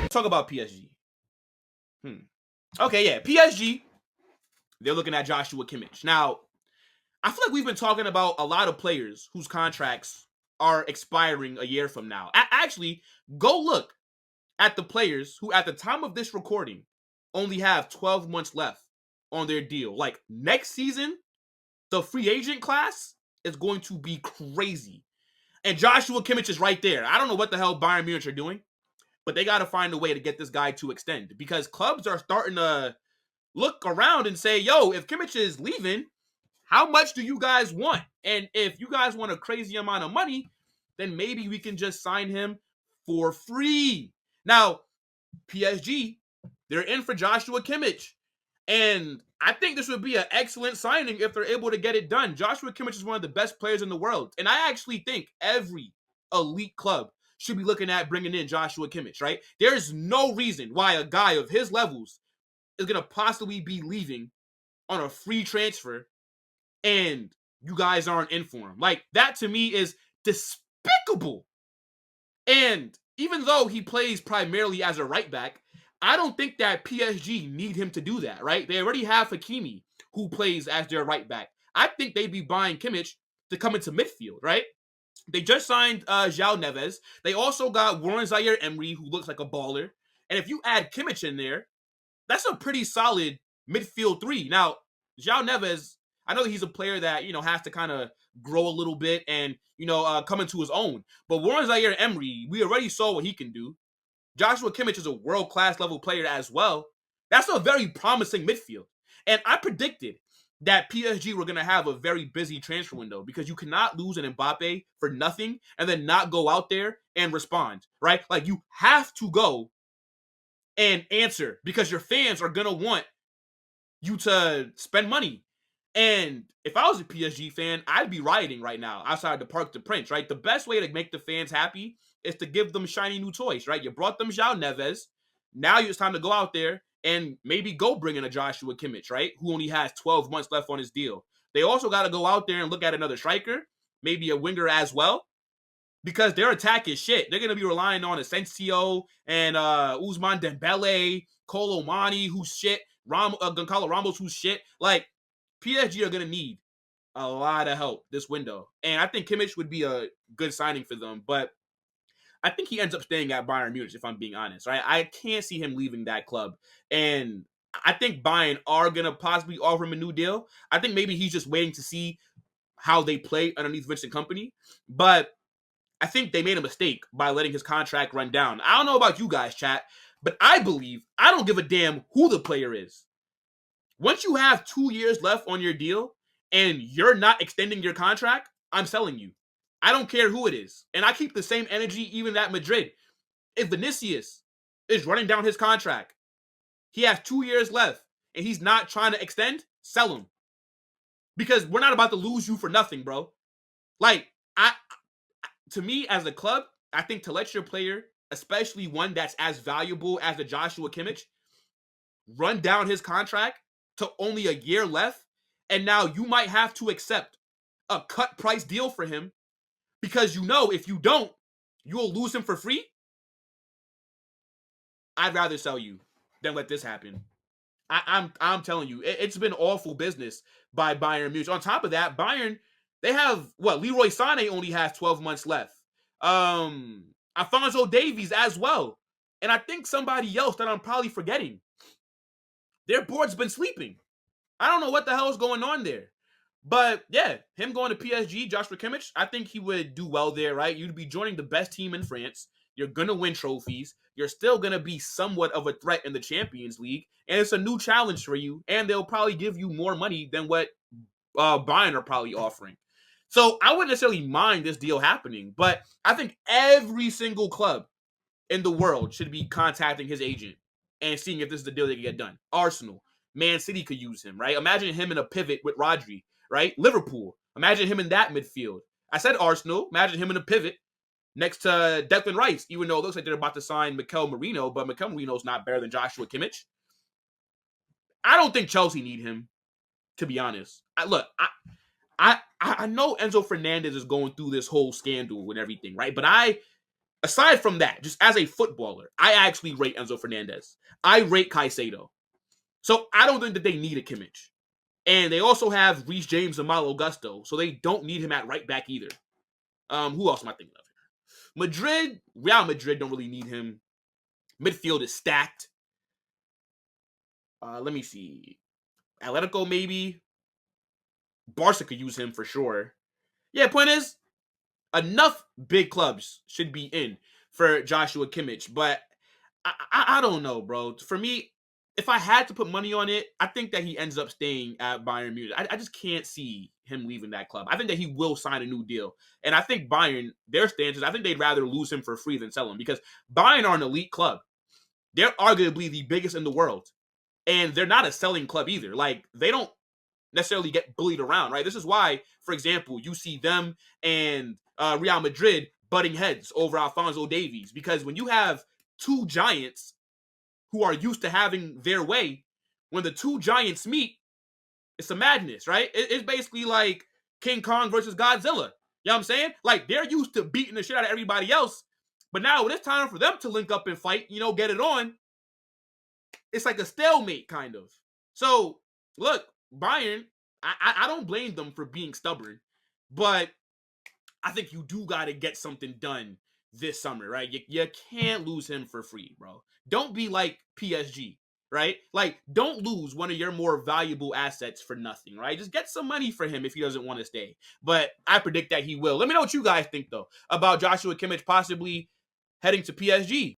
Talk about PSG. Okay, yeah, PSG. They're looking at Joshua Kimmich. Now, I feel like we've been talking about a lot of players whose contracts are expiring a year from now. Actually, go look at the players who, at the time of this recording, only have 12 months left on their deal. Like, next season, the free agent class is going to be crazy. And Joshua Kimmich is right there. I don't know what the hell Bayern Munich are doing, but they got to find a way to get this guy to extend, because clubs are starting to look around and say, yo, if Kimmich is leaving, how much do you guys want? And if you guys want a crazy amount of money, then maybe we can just sign him for free. Now, PSG, they're in for Joshua Kimmich. And I think this would be an excellent signing if they're able to get it done. Joshua Kimmich is one of the best players in the world. And I actually think every elite club should be looking at bringing in Joshua Kimmich, right? There's no reason why a guy of his levels is going to possibly be leaving on a free transfer and you guys aren't in for him. Like, that to me is despicable. And even though he plays primarily as a right back, I don't think that PSG need him to do that, right? They already have Hakimi, who plays as their right back. I think they'd be buying Kimmich to come into midfield, right? They just signed João Neves. They also got Warren Zaire-Emery, who looks like a baller. And if you add Kimmich in there, that's a pretty solid midfield three. Now, João Neves, I know he's a player that, has to kind of grow a little bit and, come into his own. But Warren Zaire-Emery, we already saw what he can do. Joshua Kimmich is a world-class level player as well. That's a very promising midfield. And I predicted that PSG were going to have a very busy transfer window, because you cannot lose an Mbappe for nothing and then not go out there and respond, right? Like, you have to go and answer, because your fans are going to want you to spend money. And if I was a PSG fan, I'd be rioting right now outside the Parc des Princes, right? The best way to make the fans happy is to give them shiny new toys, right? You brought them João Neves. Now it's time to go out there and maybe go bring in a Joshua Kimmich, right? Who only has 12 months left on his deal. They also got to go out there and look at another striker, maybe a winger as well, because their attack is shit. They're going to be relying on Asensio and Ousmane Dembele, Colomani, who's shit, Goncalo Ramos, who's shit. Like, PSG are going to need a lot of help this window. And I think Kimmich would be a good signing for them. But I think he ends up staying at Bayern Munich, if I'm being honest, right? I can't see him leaving that club. And I think Bayern are going to possibly offer him a new deal. I think maybe he's just waiting to see how they play underneath Vincent Kompany. But I think they made a mistake by letting his contract run down. I don't know about you guys, chat, but I don't give a damn who the player is. Once you have 2 years left on your deal and you're not extending your contract, I'm selling you. I don't care who it is. And I keep the same energy even at Madrid. If Vinicius is running down his contract, he has 2 years left, and he's not trying to extend, sell him. Because we're not about to lose you for nothing, bro. Like, to me, as a club, I think to let your player, especially one that's as valuable as the Joshua Kimmich, run down his contract to only a year left, and now you might have to accept a cut price deal for him, because if you don't, you'll lose him for free. I'd rather sell you than let this happen. I'm telling you, it's been awful business by Bayern Munich. On top of that, Bayern, they have Leroy Sané only has 12 months left. Alphonso Davies as well. And I think somebody else that I'm probably forgetting. Their board's been sleeping. I don't know what the hell is going on there. But yeah, him going to PSG, Joshua Kimmich, I think he would do well there, right? You'd be joining the best team in France. You're going to win trophies. You're still going to be somewhat of a threat in the Champions League. And it's a new challenge for you. And they'll probably give you more money than what Bayern are probably offering. So I wouldn't necessarily mind this deal happening. But I think every single club in the world should be contacting his agent and seeing if this is the deal they can get done. Arsenal, Man City could use him, right? Imagine him in a pivot with Rodri, right? Liverpool, imagine him in that midfield. I said Arsenal, imagine him in a pivot next to Declan Rice, even though it looks like they're about to sign Mikel Merino, but Mikel Merino's not better than Joshua Kimmich. I don't think Chelsea need him, to be honest. I know Enzo Fernandez is going through this whole scandal and everything, right? But aside from that, just as a footballer, I actually rate Enzo Fernandez. I rate Caicedo. So I don't think that they need a Kimmich. And they also have Reece James and Malo Gusto, so they don't need him at right back either. Who else am I thinking of? Real Madrid don't really need him. Midfield is stacked. Let me see. Atletico maybe. Barca could use him for sure. Yeah, point is, enough big clubs should be in for Joshua Kimmich, but I don't know, bro. For me, if I had to put money on it, I think that he ends up staying at Bayern Munich. I just can't see him leaving that club. I think that he will sign a new deal. And I think Bayern, their stance is I think they'd rather lose him for free than sell him because Bayern are an elite club. They're arguably the biggest in the world. And they're not a selling club either. Like, they don't necessarily get bullied around, right? This is why, for example, you see them and Real Madrid butting heads over Alphonso Davies. Because when you have two giants who are used to having their way, when the two giants meet, it's a madness, right? It's basically like King Kong versus Godzilla. You know what I'm saying? Like, they're used to beating the shit out of everybody else. But now when it's time for them to link up and fight, get it on, it's like a stalemate, kind of. So, look, Bayern, I don't blame them for being stubborn, but I think you do got to get something done this summer, right? You can't lose him for free, bro. Don't be like PSG, right? Like, don't lose one of your more valuable assets for nothing, right? Just get some money for him if he doesn't want to stay. But I predict that he will. Let me know what you guys think, though, about Joshua Kimmich possibly heading to PSG.